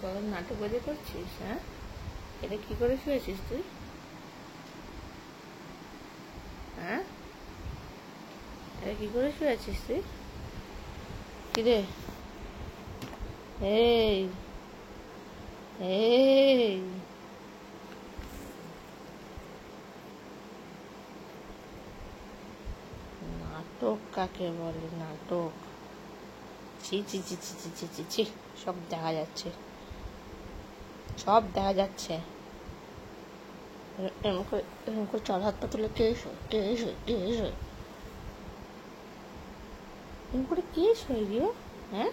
সকাল নাটক বাজে করছিস? হ্যাঁ, এটা কি করে শুয়েছিস তুই? হ্যাঁ, এটা কি করে শুয়েছিস তুই? কিরে, এই এই নাটক কাকে বলে? নাটক? ছি ছি ছি ছি ছি ছি ছি ছি, সব দেখা যাচ্ছে, সব দেখা যাচ্ছে। এরকম করে চল, হাত পা তুলে কে শোয়, কে শোয়, কে শোয়, এরকম করে কে শোয় রে? হ্যাঁ,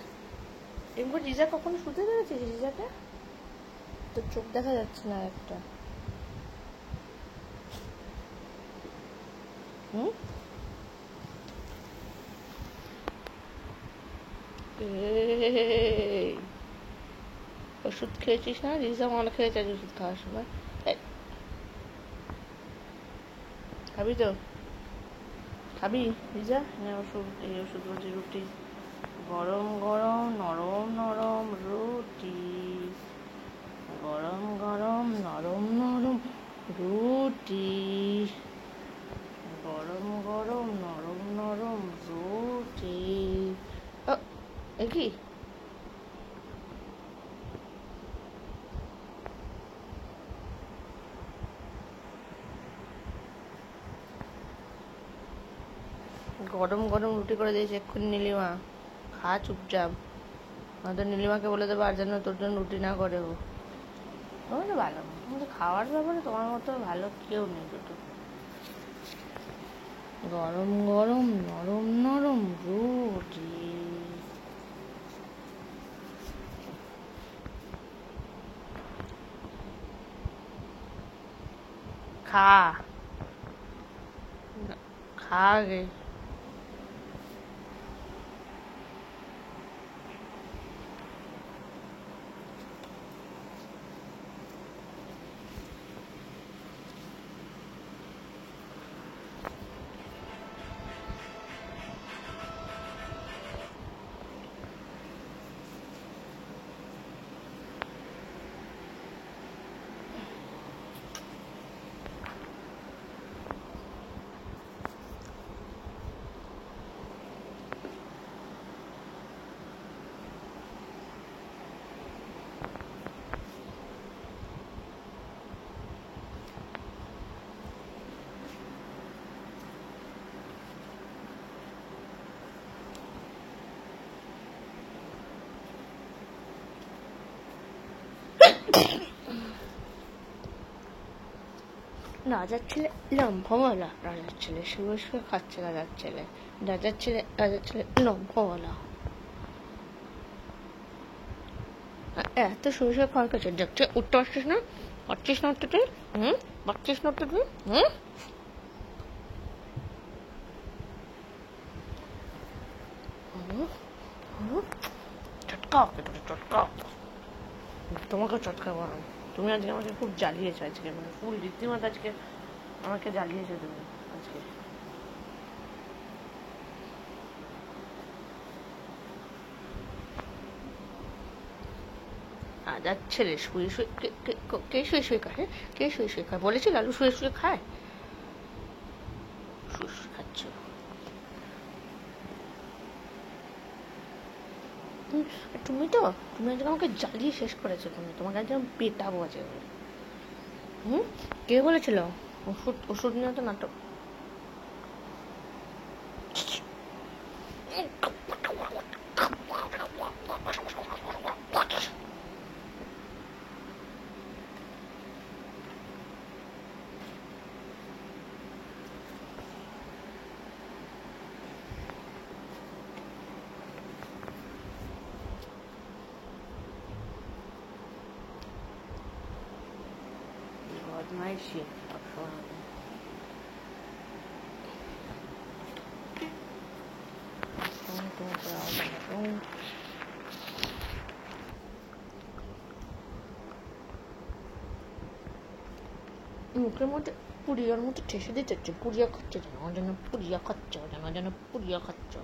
এরকম করে রিজা কখনো শুতে পেরেছিস? রিজাকে তোর চোখ দেখা যাচ্ছে না একটা। হুম, এই ওষুধ খেয়েছিস না? রিজা মাল খেয়েছে আজ ওষুধ খাওয়ার সময়। খাবি তো? খাবি রিজা? হ্যাঁ, ওষুধ, এই ওষুধ বলছি রুটি, গরম গরম নরম নরম রুটি, গরম গরম নরম নরম রুটি, গরম গরম নরম নরম রুটি। এ কি? গরম গরম রুটি করে দিয়েছে এক্ষুনি নীলিমা, খা চুপচাপ, নয়তো নীলিমাকে বলে দেবো আর যেন তোর জন্য রুটি না করে। ও তোমার ভালো, তোমাদের খাওয়ার ব্যাপারে তোমার মতো ভালো কেউ নেই দুটো। গরম গরম নরম নরম রুটি। খা, খা গে। রাজার ছেলে লম্ফমলা, রাজার ছেলে শুয়ে শুয়ে খাচ্ছে, রাজার ছেলে, রাজার ছেলে, রাজার ছেলে লম্ফমলা। এত শুয়ে শুয়ে খাওয়ার কাছে দেখছে, উঠতে পারছিস না? পারছিস না উঠতে তুই? হুম, পারছিস না উঠতে তুই? হুম, চটকা পেটে চটকা, তোমাকে চটকা বানাও। তুমি আজকে আমাকে খুব জ্বালিয়েছো আজকে, মানে ফুল রীতিমতো আজকে আমাকে জ্বালিয়েছো তুমি আজকে। রাজার ছেলে শুয়ে শুয়ে, কে শুয়ে শুয়ে খায়? কে শুয়ে শুয়ে খায়? বলেছি লালু শুয়ে শুয়ে খায়? শুয়ে শুয়ে খাচ্ছ তুমি তো, তুমি আজকে আমাকে জ্বালিয়ে শেষ করেছো। তোমাকে আজকে আমি পেটাবো আজকে। হুম, কে বলেছিল ওষুধ, ওষুধ নিয়ে তো নাটক? বদমাইশি সবসময়। মুখের মধ্যে পুড়িয়ার মতো ঠেসে দিতে, পুড়িয়া খাচ্ছে যেন, যেন পুড়িয়া খাচ্ছ, যেন যেন পুড়িয়া খাচ্ছ।